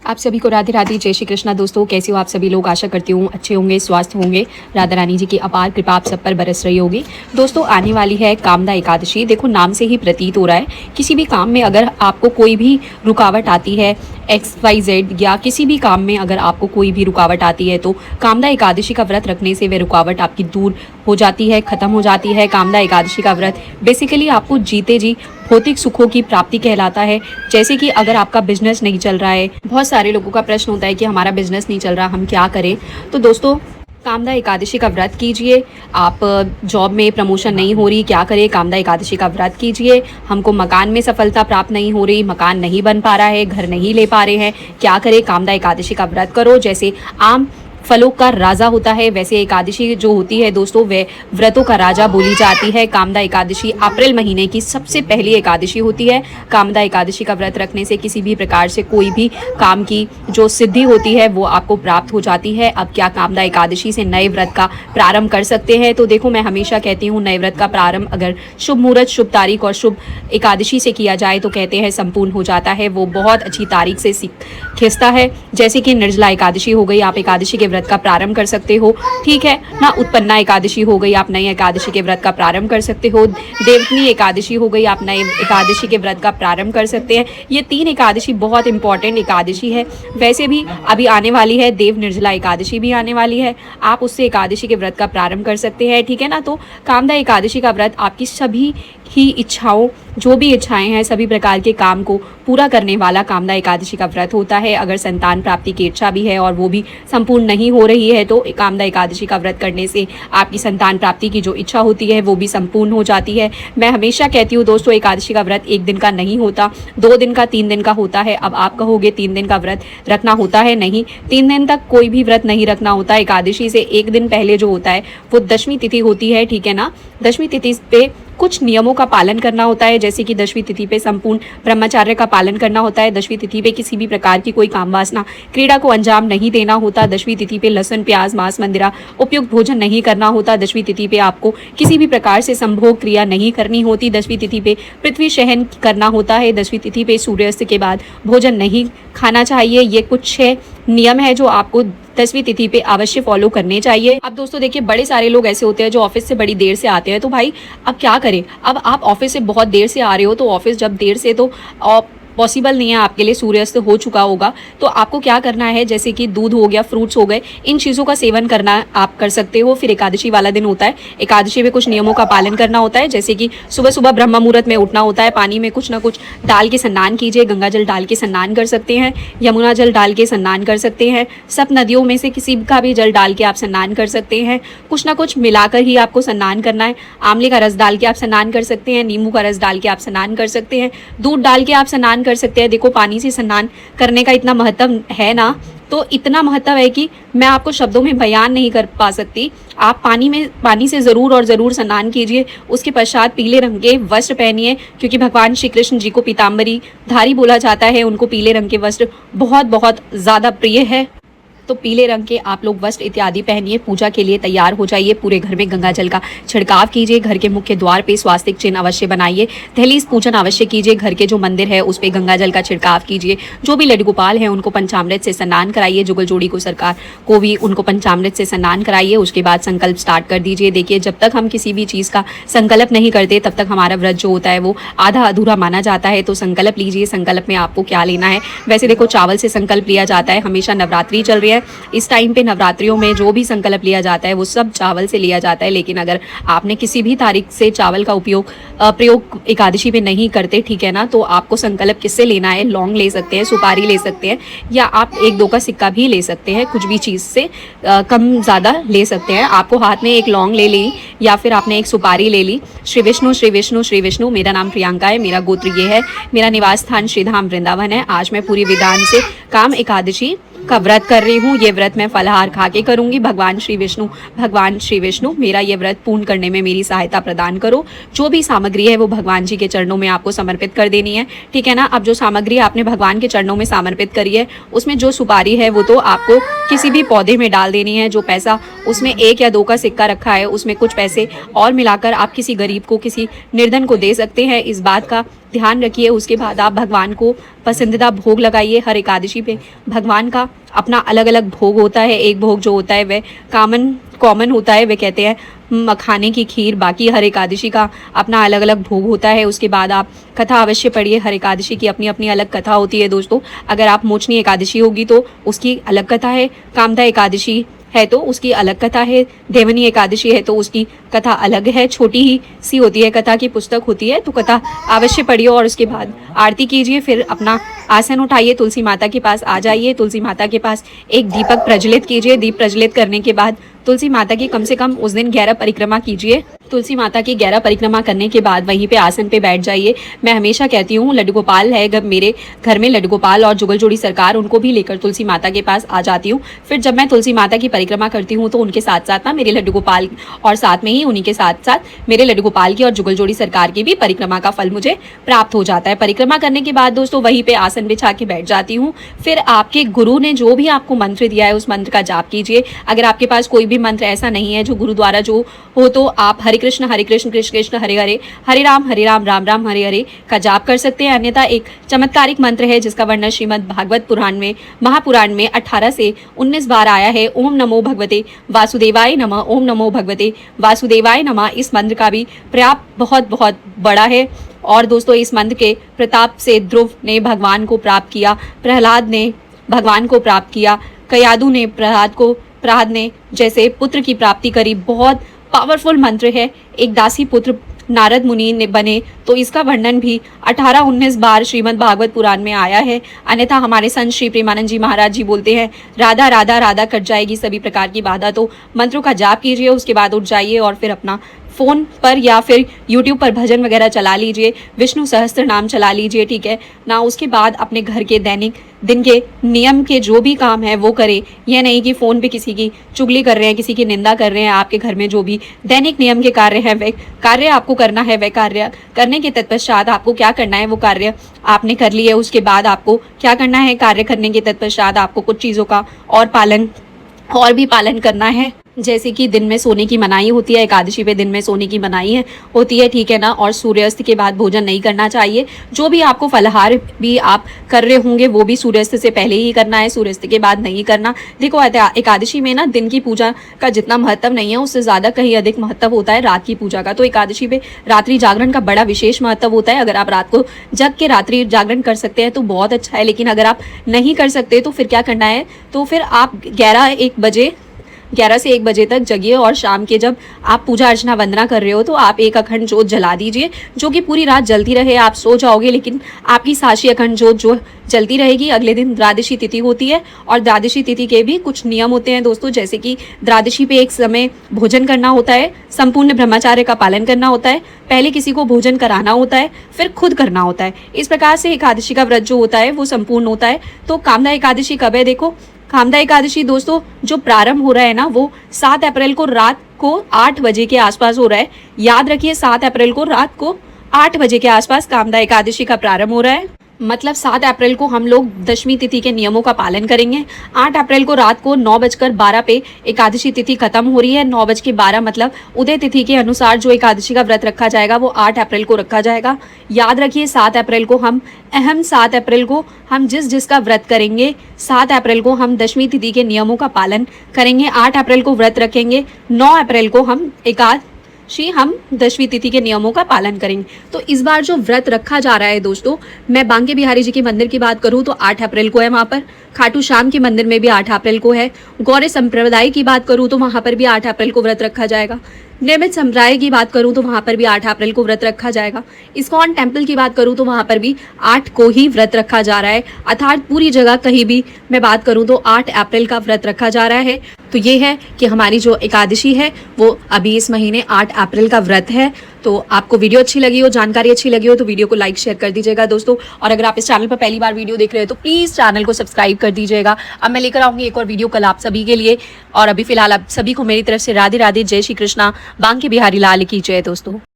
आप सभी को राधे राधे, जय श्री कृष्णा। दोस्तों कैसे हो आप सभी लोग? आशा करती हूँ अच्छे होंगे, स्वस्थ होंगे। राधा रानी जी की अपार कृपा आप सब पर बरस रही होगी। दोस्तों आने वाली है कामदा एकादशी। देखो नाम से ही प्रतीत हो रहा है किसी भी काम में अगर आपको कोई भी रुकावट आती है, XYZ या किसी भी काम में अगर आपको कोई भी रुकावट आती है तो कामदा एकादशी का व्रत रखने से वह रुकावट आपकी दूर हो जाती है, खत्म हो जाती है। कामदा एकादशी का व्रत बेसिकली आपको जीते जी भौतिक सुखों की प्राप्ति कहलाता है। जैसे कि अगर आपका बिजनेस नहीं चल रहा है, बहुत सारे लोगों का प्रश्न होता है कि हमारा बिजनेस नहीं चल रहा, हम क्या करें। तो दोस्तों कामदा एकादशी का व्रत कीजिए। आप जॉब में प्रमोशन नहीं हो रही, क्या करें? कामदा एकादशी का व्रत कीजिए। हमको मकान में सफलता प्राप्त नहीं हो रही, मकान नहीं बन पा रहा है, घर नहीं ले पा रहे हैं, क्या करें? कामदा एकादशी का व्रत करो। जैसे आम फलों का राजा होता है वैसे एकादशी जो होती है दोस्तों वह व्रतों का राजा बोली जाती है। कामदा एकादशी अप्रैल महीने की सबसे पहली एकादशी होती है। कामदा एकादशी का व्रत रखने से किसी भी प्रकार से कोई भी काम की जो सिद्धि होती है वो आपको प्राप्त हो जाती है। अब क्या कामदा एकादशी से नए व्रत का प्रारंभ कर सकते हैं? तो देखो मैं हमेशा कहती हूँ नए व्रत का प्रारंभ अगर शुभ मुहूर्त, शुभ तारीख और शुभ एकादशी से किया जाए तो कहते हैं संपूर्ण हो जाता है। वो बहुत अच्छी तारीख से खिंचता है। जैसे कि निर्जला एकादशी हो गई, आप एकादशी के व्रत का प्रारंभ कर सकते हो, ठीक है ना। उत्पन्ना एकादशी हो गई, आप नई एकादशी के व्रत का प्रारंभ कर सकते हो। देवनी एकादशी हो गई, आप नए एकादशी के व्रत का प्रारंभ कर सकते हैं। ये 3 एकादशी बहुत इंपॉर्टेंट एकादशी है। वैसे भी अभी आने वाली है देव निर्जला एकादशी भी आने वाली है, आप उससे एकादशी के व्रत का प्रारंभ कर सकते हैं, ठीक है ना। तो कामदा एकादशी का व्रत आपकी सभी ही इच्छाओं, जो भी इच्छाएं हैं, सभी प्रकार के काम को पूरा करने वाला कामदा एकादशी का व्रत होता है। अगर संतान प्राप्ति की इच्छा भी है और वो भी संपूर्ण नहीं हो रही है तो कामदा एकादशी का व्रत करने से आपकी संतान प्राप्ति की जो इच्छा होती है वो भी संपूर्ण हो जाती है। मैं हमेशा कहती हूँ दोस्तों एकादशी का व्रत 1 दिन का नहीं होता, 2 दिन का, 3 दिन का होता है। अब आप कहोगे 3 दिन का व्रत रखना होता है, नहीं, 3 दिन तक कोई भी व्रत नहीं रखना होता। एकादशी से 1 दिन पहले जो होता है वो दशमी तिथि होती है, ठीक है ना। दशमी तिथि पे कुछ नियमों का पालन करना होता है, जैसे कि दशमी तिथि पे संपूर्ण ब्रह्मचर्य का पालन करना होता है। दशमी तिथि पे किसी भी प्रकार की कोई काम वासना क्रीड़ा को अंजाम नहीं देना होता। दशमी तिथि पे लहसुन, प्याज, मांस, मंदिरा उपयुक्त भोजन नहीं करना होता। दशमी तिथि पे आपको किसी भी प्रकार से संभोग क्रिया नहीं करनी होती। दशमी तिथि पे पृथ्वी शयन करना होता है। दशमी तिथि पे सूर्यास्त के बाद भोजन नहीं खाना चाहिए। ये कुछ 6 नियम है जो आपको 10वीं तिथि पे अवश्य फॉलो करने चाहिए। अब दोस्तों देखिए बड़े सारे लोग ऐसे होते हैं जो ऑफिस से बड़ी देर से आते हैं, तो भाई अब क्या करें? अब आप ऑफिस से बहुत देर से आ रहे हो तो ऑफिस जब देर से तो पॉसिबल नहीं है आपके लिए, सूर्यास्त हो चुका होगा, तो आपको क्या करना है, जैसे कि दूध हो गया, फ्रूट्स हो गए, इन चीज़ों का सेवन करना आप कर सकते हो। फिर एकादशी वाला दिन होता है, एकादशी में कुछ नियमों का पालन करना होता है, जैसे कि सुबह सुबह ब्रह्म मुहूर्त में उठना होता है, पानी में कुछ ना कुछ डाल के स्नान कीजिए। गंगा जल डाल के स्नान कर सकते हैं, यमुना जल डाल के स्नान कर सकते हैं, सब नदियों में से किसी का भी जल डाल के आप स्नान कर सकते हैं। कुछ ना कुछ मिलाकर ही आपको स्नान करना है। आंवले का रस डाल के आप स्नान कर सकते हैं, नींबू का रस डाल के आप स्नान कर सकते हैं, दूध डाल के आप स्नान कर सकते हैं। देखो पानी से स्नान करने का इतना महत्व है ना, तो इतना महत्व है कि मैं आपको शब्दों में बयान नहीं कर पा सकती। आप पानी से ज़रूर और ज़रूर स्नान कीजिए। उसके पश्चात पीले रंग के वस्त्र पहनिए, क्योंकि भगवान श्री कृष्ण जी को पीताम्बरी धारी बोला जाता है। उनको पीले रंग के वस्त्र बहुत बहुत ज़्यादा प्रिय है, तो पीले रंग के आप लोग वस्त्र इत्यादि पहनिए, पूजा के लिए तैयार हो जाइए। पूरे घर में गंगा जल का छिड़काव कीजिए। घर के मुख्य द्वार पे स्वास्तिक चिन्ह अवश्य बनाइए। दहलीज पूजन अवश्य कीजिए। घर के जो मंदिर है उस पे गंगा जल का छिड़काव कीजिए। जो भी लड्डू गोपाल हैं उनको पंचामृत से स्नान कराइए। जुगल जोड़ी को सरकार को भी उनको पंचामृत से स्नान कराइए। उसके बाद संकल्प स्टार्ट कर दीजिए। देखिए जब तक हम किसी भी चीज़ का संकल्प नहीं करते तब तक हमारा व्रत जो होता है वो आधा अधूरा माना जाता है। तो संकल्प लीजिए। संकल्प में आपको क्या लेना है, वैसे देखो चावल से संकल्प लिया जाता है। हमेशा नवरात्रि चल रही है, इस टाइम पे नवरात्रियों में जो भी संकल्प लिया जाता है वो सब चावल से लिया जाता है। लेकिन अगर आपने किसी भी तारीख से चावल का प्रयोग एकादशी पे नहीं करते, ठीक है ना, तो आपको संकल्प किससे लेना है? लौंग ले सकते हैं, सुपारी ले सकते हैं, या आप 1-2 का सिक्का भी ले सकते हैं। कुछ भी चीज़ से कम ज़्यादा ले सकते हैं। आपको हाथ में एक लौंग ले ली या फिर आपने एक सुपारी ले ली। श्री विष्णु श्री विष्णु श्री विष्णु, मेरा नाम प्रियंका है, मेरा गोत्र ये है, मेरा निवास स्थान श्रीधाम वृंदावन है। आज मैं पूरी विधान से काम एकादशी का व्रत कर रही हूँ। ये व्रत मैं फलाहार खा के करूँगी। भगवान श्री विष्णु मेरा ये व्रत पूर्ण करने में मेरी सहायता प्रदान करो। जो भी सामग्री है वो भगवान जी के चरणों में आपको समर्पित कर देनी है, ठीक है ना। अब जो सामग्री आपने भगवान के चरणों में समर्पित करी है उसमें जो सुपारी है वो तो आपको किसी भी पौधे में डाल देनी है। जो पैसा उसमें 1 या 2 का सिक्का रखा है उसमें कुछ पैसे और मिलाकर आप किसी गरीब को, किसी निर्धन को दे सकते हैं। इस बात का ध्यान रखिए। उसके बाद आप भगवान को पसंदीदा भोग लगाइए। हर एकादशी पे भगवान का अपना अलग अलग भोग होता है। एक भोग जो होता है वह कॉमन होता है, वह कहते हैं मखाने की खीर। बाकी हर एकादशी का अपना अलग अलग भोग होता है। उसके बाद आप कथा अवश्य पढ़िए। हर एकादशी की अपनी अपनी अलग कथा होती है दोस्तों। अगर आप मोचनी एकादशी होगी तो उसकी अलग कथा है, कामदा एकादशी है तो उसकी अलग कथा है, देवनी एकादशी है तो उसकी कथा अलग है। छोटी ही सी होती है, कथा की पुस्तक होती है, तो कथा अवश्य पढ़िए। और उसके बाद आरती कीजिए, फिर अपना आसन उठाइए, तुलसी माता के पास आ जाइए। तुलसी माता के पास एक दीपक प्रज्वलित कीजिए। दीप प्रज्वलित करने के बाद तुलसी माता की कम से कम उस दिन 11 परिक्रमा कीजिए। तुलसी माता की 11 परिक्रमा करने के बाद वहीं पे आसन पे बैठ जाइए। मैं हमेशा कहती हूँ, लड्डू गोपाल है मेरे घर में, लड्डू गोपाल और जुगल जोड़ी सरकार, उनको भी लेकर तुलसी माता के पास आ जाती हूँ। फिर जब मैं तुलसी माता की परिक्रमा करती हूँ तो उनके साथ साथ ना मेरे लड्डू गोपाल, और साथ में ही उन्हीं के साथ साथ मेरे लड्डू गोपाल की और जुगल जोड़ी सरकार की भी परिक्रमा का फल मुझे प्राप्त हो जाता है। परिक्रमा करने के बाद दोस्तों वहीं पे आसन बिछा के बैठ जाती हूँ। फिर आपके गुरु ने जो भी आपको मंत्र दिया है उस मंत्र का जाप कीजिए। अगर आपके पास कोई भी मंत्र ऐसा नहीं है जो गुरु द्वारा जो हो, तो आप हरे कृष्ण कृष्ण कृष्ण हरे हरे, हरे राम राम राम हरे हरे का जाप कर सकते हैं। अन्यथा एक चमत्कारिक मंत्र है जिसका वर्णन श्रीमद् भागवत पुराण में, महापुराण में 18 से 19 बार आया है। ओम नमो भगवते वासुदेवाय नमः, ओम नमो भगवते वासुदेवाय नमः। इस मंत्र का भी प्रयाप बहुत बहुत बड़ा है। और दोस्तों इस मंत्र के प्रताप से ध्रुव ने भगवान को प्राप्त किया, प्रहलाद ने भगवान को प्राप्त किया, कयादु ने प्रहलाद ने जैसे पुत्र की प्राप्ति करी। बहुत पावरफुल मंत्र है। एक दासी पुत्र नारद मुनि ने बने तो इसका वर्णन भी 18-19 बार श्रीमद् भागवत पुराण में आया है। अन्यथा हमारे संत श्री प्रेमानंद जी महाराज जी बोलते हैं, राधा राधा राधा कट जाएगी सभी प्रकार की बाधा। तो मंत्रों का जाप कीजिए, उसके बाद उठ जाइए और फिर अपना फ़ोन पर या फिर यूट्यूब पर भजन वगैरह चला लीजिए, विष्णु सहस्त्र नाम चला लीजिए, ठीक है ना। उसके बाद अपने घर के दैनिक दिन के नियम के जो भी काम है वो करें। यह नहीं कि फ़ोन पे किसी की चुगली कर रहे हैं, किसी की निंदा कर रहे हैं। आपके घर में जो भी दैनिक नियम के कार्य हैं वह कार्य आपको करना है। वह कार्य करने के तत्पश्चात आपको क्या करना है, वो कार्य आपने कर लिए। उसके बाद आपको क्या करना है, कार्य करने के तत्पश्चात आपको कुछ चीज़ों का और भी पालन करना है। जैसे कि दिन में सोने की मनाही होती है, एकादशी पे दिन में सोने की मनाही होती है, ठीक है ना। और सूर्यास्त के बाद भोजन नहीं करना चाहिए। जो भी आपको फलाहार भी आप कर रहे होंगे वो भी सूर्यास्त से पहले ही करना है, सूर्यास्त के बाद नहीं करना। देखो एकादशी में ना दिन की पूजा का जितना महत्व नहीं है उससे ज़्यादा कहीं अधिक महत्व होता है रात की पूजा का। तो एकादशी पे रात्रि जागरण का बड़ा विशेष महत्व होता है। अगर आप रात को जग के रात्रि जागरण कर सकते हैं तो बहुत अच्छा है, लेकिन अगर आप नहीं कर सकते तो फिर क्या करना है, तो फिर आप 11 से 1 बजे तक जगिए। और शाम के जब आप पूजा अर्चना वंदना कर रहे हो तो आप एक अखंड जोत जला दीजिए, जो कि पूरी रात जलती रहे। आप सो जाओगे लेकिन आपकी साक्षी अखंड जोत जो जलती रहेगी। अगले दिन द्वादशी तिथि होती है और द्वादशी तिथि के भी कुछ नियम होते हैं दोस्तों, जैसे कि द्वादशी पे एक समय भोजन करना होता है, संपूर्ण ब्रह्मचार्य का पालन करना होता है, पहले किसी को भोजन कराना होता है, फिर खुद करना होता है। इस प्रकार से एकादशी का व्रत जो होता है वो संपूर्ण होता है। तो कामदा एकादशी कब है, देखो कामदा एकादशी दोस्तों जो प्रारंभ हो रहा है ना वो 7 अप्रैल को रात को 8 बजे के आसपास हो रहा है। याद रखिए 7 अप्रैल को रात को 8 बजे के आसपास कामदा एकादशी का प्रारंभ हो रहा है। मतलब 7 अप्रैल को हम लोग दशमी तिथि के नियमों का पालन करेंगे। 8 अप्रैल को रात को 9:12 पे एकादशी तिथि खत्म हो रही है। 9:12 मतलब उदय तिथि के अनुसार जो एकादशी का व्रत रखा जाएगा वो 8 अप्रैल को रखा जाएगा। याद रखिए 7 अप्रैल को हम जिसका व्रत करेंगे, 7 अप्रैल को हम दशमी तिथि के नियमों का पालन करेंगे। 8 अप्रैल को व्रत रखेंगे, 9 अप्रैल को हम दशमी तिथि के नियमों का पालन करेंगे। तो इस बार जो व्रत रखा जा रहा है दोस्तों, मैं बांके बिहारी जी के मंदिर की बात करूं तो 8 अप्रैल को है वहाँ पर। खाटू श्याम के मंदिर में भी 8 अप्रैल को है। गौरे संप्रदाय की बात करूं तो वहाँ पर भी 8 अप्रैल को व्रत रखा जाएगा। नियमित संप्रदाय की बात करूं तो वहाँ पर भी 8 अप्रैल को व्रत रखा जाएगा। इस्कॉन टेम्पल की बात करूं तो वहाँ पर भी 8 को ही व्रत रखा जा रहा है। अर्थात पूरी जगह कहीं भी मैं बात करूं तो 8 अप्रैल का व्रत रखा जा रहा है। तो ये है कि हमारी जो एकादशी है वो अभी इस महीने 8 अप्रैल का व्रत है। तो आपको वीडियो अच्छी लगी हो, जानकारी अच्छी लगी हो तो वीडियो को लाइक शेयर कर दीजिएगा दोस्तों। और अगर आप इस चैनल पर पहली बार वीडियो देख रहे हो तो प्लीज़ चैनल को सब्सक्राइब कर दीजिएगा। अब मैं लेकर आऊँगी एक और वीडियो कल आप सभी के लिए। और अभी फिलहाल आप सभी को मेरी तरफ से राधे राधे, जय श्री कृष्णा, बांके बिहारी लाल की जय दोस्तों।